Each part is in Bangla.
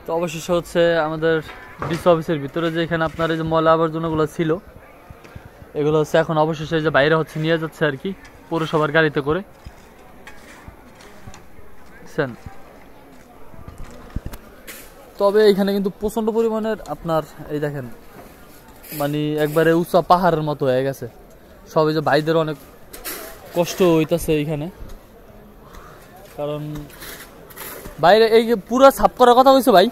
তো অবশেষে হচ্ছে আমাদের ডিসি অফিসের ভিতরে যে এখানে আপনার এই যে ময়লা আবর্জনাগুলো ছিল এগুলো হচ্ছে এখন অবশেষে যে বাইরে হচ্ছে নিয়ে যাচ্ছে আর কি পৌরসভার গাড়িতে করে। তবে এখানে কিন্তু প্রচন্ড পরিমাণের আপনার এই দেখেন মানে একবারে উঁচা পাহাড়ের মতো হয়ে গেছে সবাই, যে ভাইদের অনেক কষ্ট হইতাছে এইখানে, কারণ বাইরে এই পুরা সাফ করার কথা কইছে ভাই।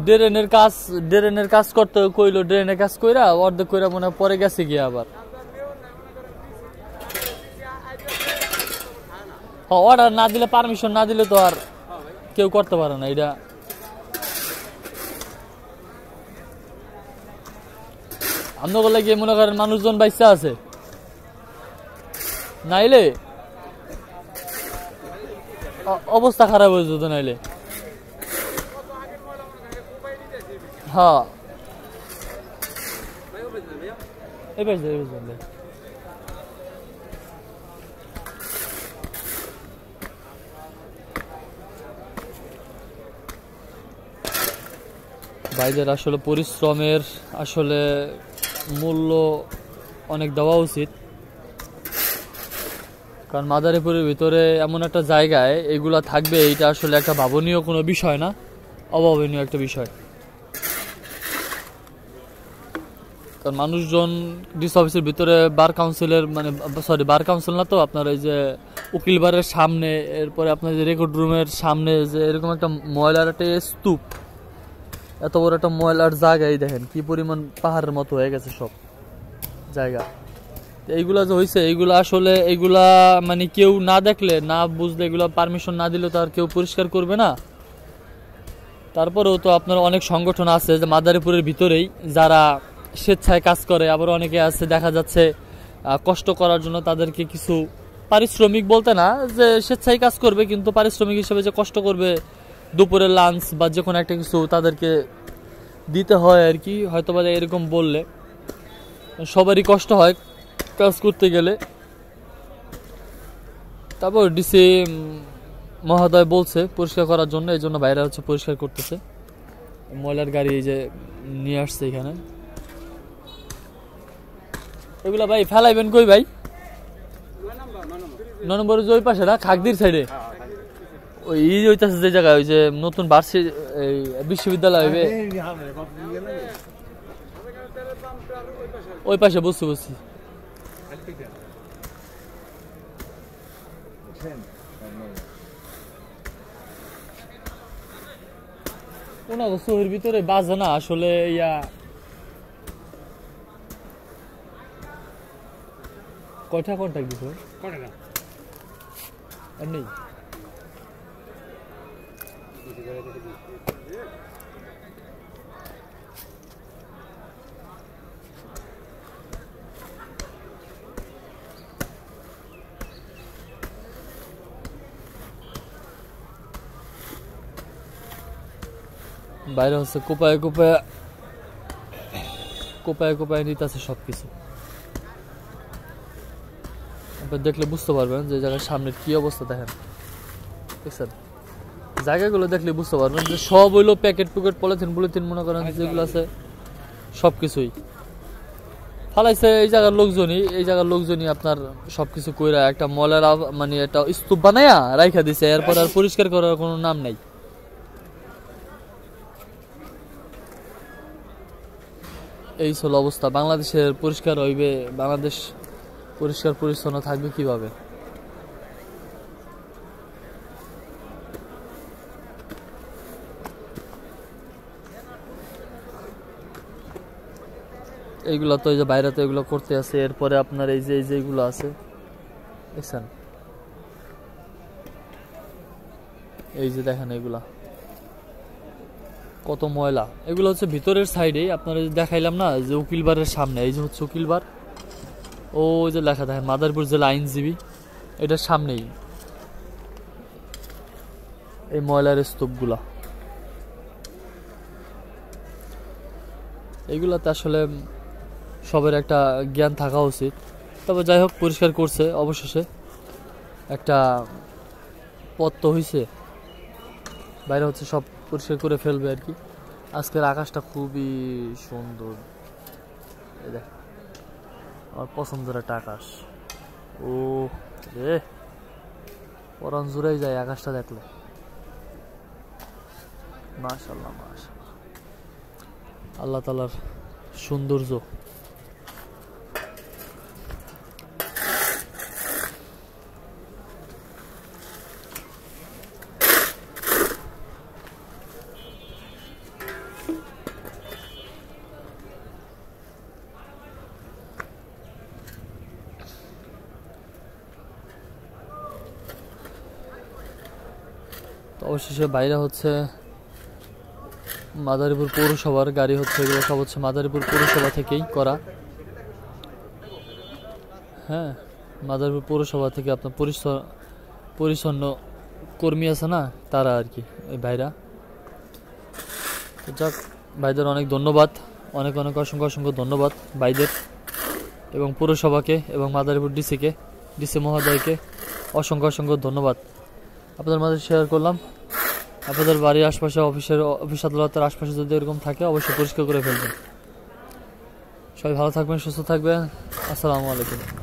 ড্রেনের কাজ করতে কইলো, ড্রেনের কাজ কইরা অর্ধেক কইরা মনে পরে গেছে গিয়া আবার অর্ডার না দিলে, পারমিশন না দিলে তো আর কেউ করতে পারে না এটা। আপনাদের লাগিয়ে মনে করেন মানুষজন বাইসা আছে, নাইলে অবস্থা খারাপ হয়ে যেত নাইলে। হ্যাঁ এবার ভাইদের আসলে পরিশ্রমের আসলে মূল্য অনেক দেওয়া উচিত, কারণ মাদারীপুরের ভিতরে এমন একটা জায়গায় এগুলা থাকবে এটা আসলে একটা ভাবনীয় কোনো বিষয় না, অভাবনীয় একটা বিষয়। কারণ মানুষজন ডিসি অফিসের ভিতরে বার কাউন্সিলের মানে সরি বার কাউন্সিল না তো আপনার এই যে উকিল বারের সামনে, এরপরে আপনার যে রেকর্ড রুমের সামনে যে এরকম একটা ময়লার একটা স্তূপ, এত বড় একটা ময়লার জায়গায় দেখেন কি পরিমাণ পাহাড়ের মতো হয়ে গেছে সব জায়গা। এইগুলা যে হয়েছে এইগুলা আসলে এইগুলা মানে কেউ না দেখলে না বুঝলে, এগুলা পারমিশন না দিলে তো আর কেউ পরিষ্কার করবে না। তারপরেও তো আপনার অনেক সংগঠন আছে যে মাদারীপুরের ভিতরেই যারা স্বেচ্ছায় কাজ করে, আবার অনেকে আছে দেখা যাচ্ছে কষ্ট করার জন্য তাদেরকে কিছু পারিশ্রমিক বলতে না যে স্বেচ্ছায় কাজ করবে, কিন্তু পারিশ্রমিক হিসেবে যে কষ্ট করবে দুপুরের লাঞ্চ বা যে কোনো একটা কিছু তাদেরকে দিতে হয় আর কি, হয়তো বা এরকম বললে সবারই কষ্ট হয় কাজ করতে গেলে। তারপর ডিসি মহোদয় বলছে পরিষ্কার করার জন্য, এই জন্য বাইরে হচ্ছে পরিষ্কার করতেছে। ময়লার গাড়ি যে নিয়ে আসছে এখানে, এগুলা ভাই ফেলাইবেন কই ভাই? 9 নম্বরের যে ওই পাশে না খাগদির সাইডে ওই হইতাছে যে জায়গায় ওই যে নতুন বিশ্ববিদ্যালয় হইবে ওই পাশে বসছি ওনার শহরের ভিতরে বাজে না আসলে ইয়া কয়টা কন্ট্যাক্ট দিত আর নেই। বাইরে হচ্ছে কোপায় নিতেছে সবকিছু। দেখলে বুঝতে পারবেন যে জায়গার সামনের কি অবস্থা দেখেন, দেখছেন জায়গাগুলো দেখলে বুঝতে পারবেন যে সব হইলো প্যাকেট পলিথিন মনে করেন যেগুলো আছে সবকিছুই ফালাইছে এই জায়গার লোকজনই আপনার সবকিছু কইরা একটা ময়লার মানে একটা স্তূপ বানায়া রাইখা দিছে, এরপর আর পরিষ্কার করার কোনো নাম নাই। এই হলো অবস্থা। বাংলাদেশের পরিষ্কার হইবে, বাংলাদেশ পরিষ্কার পরিচ্ছন্ন থাকবে কিভাবে? এইগুলা তো এই যে বাইরে তো এগুলো করতে আছে, এরপরে আপনার এই যে এইগুলো আছে দেখছেন, এই যে দেখেন এগুলা কত ময়লা। এগুলো হচ্ছে ভিতরের সাইডে আপনারা দেখাইলাম না যে উকিলবারের সামনে, এই যে হচ্ছে উকিলবার, ও যে লেখা দেখেন মাদারীপুর জেলা আইনজীবী, এটার সামনেই এই ময়লার স্তূপগুলা। এইগুলাতে আসলে সবার একটা জ্ঞান থাকা উচিত। তবে যাই হোক পরিষ্কার করছে অবশেষে, একটা পথ তো হয়েছে, বাইরে হচ্ছে সব পরিষ্কার করে ফেলবে আর কি। আজকের আকাশটা খুবই সুন্দর, এই দেখ আমার পছন্দের একটা আকাশ। ও রে, পরান জুড়াই যায় আকাশটা দেখলে। মাশাআল্লাহ মাশাআল্লাহ, আল্লাহ তাআলার সৌন্দর্য। তো অবশেষে বাইরে হচ্ছে মাদারীপুর পৌরসভার গাড়ি হচ্ছে, এগুলো সব হচ্ছে মাদারীপুর পৌরসভা থেকেই করা। হ্যাঁ, মাদারীপুর পৌরসভা থেকে আপনার পরিচ্ছন্ন কর্মী আছে না, তারা আর কি এই ভাইরা। তো যাক, ভাইদের অনেক ধন্যবাদ, অনেক অনেক অসংখ্য অসংখ্য ধন্যবাদ ভাইদের, এবং পৌরসভাকে এবং মাদারীপুর ডিসি মহোদয়কে অসংখ্য অসংখ্য ধন্যবাদ। আপনাদের মাঝে শেয়ার করলাম। আপনাদের বাড়ির আশপাশে, অফিস আদালতের আশপাশে যদি এরকম থাকে অবশ্যই পরিষ্কার করে ফেলবেন। সবাই ভালো থাকবেন, সুস্থ থাকবেন। আসসালামু আলাইকুম।